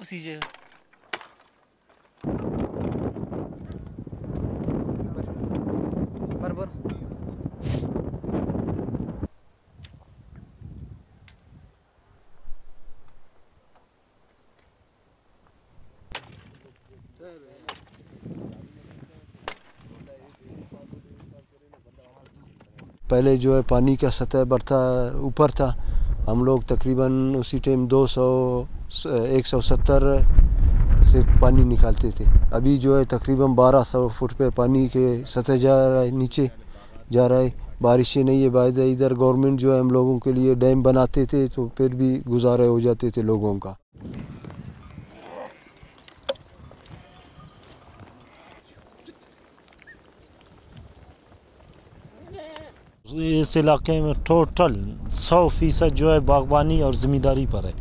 उसी जगह बर बर पहले जो है पानी का सतह बढ़ता ऊपर था, हम लोग तकरीबन उसी टाइम 170 से पानी निकालते थे। अभी जो है तकरीबन 1200 फुट पे पानी के सतह जा रहा है, नीचे जा रहा है। बारिशें नहीं है, बायदा इधर गवर्नमेंट जो है हम लोगों के लिए डैम बनाते थे तो फिर भी गुजारा हो जाते थे लोगों का। इस इलाके में टोटल 100% जो है बागबानी और ज़मींदारी पर है।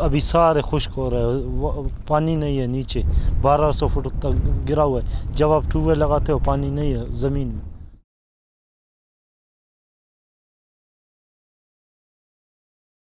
अभी सारे खुश्क हो रहे हैं, पानी नहीं है, नीचे 1200 फुट तक गिरा हुआ है। जब आप ट्यूबवेल लगाते हो पानी नहीं है ज़मीन में।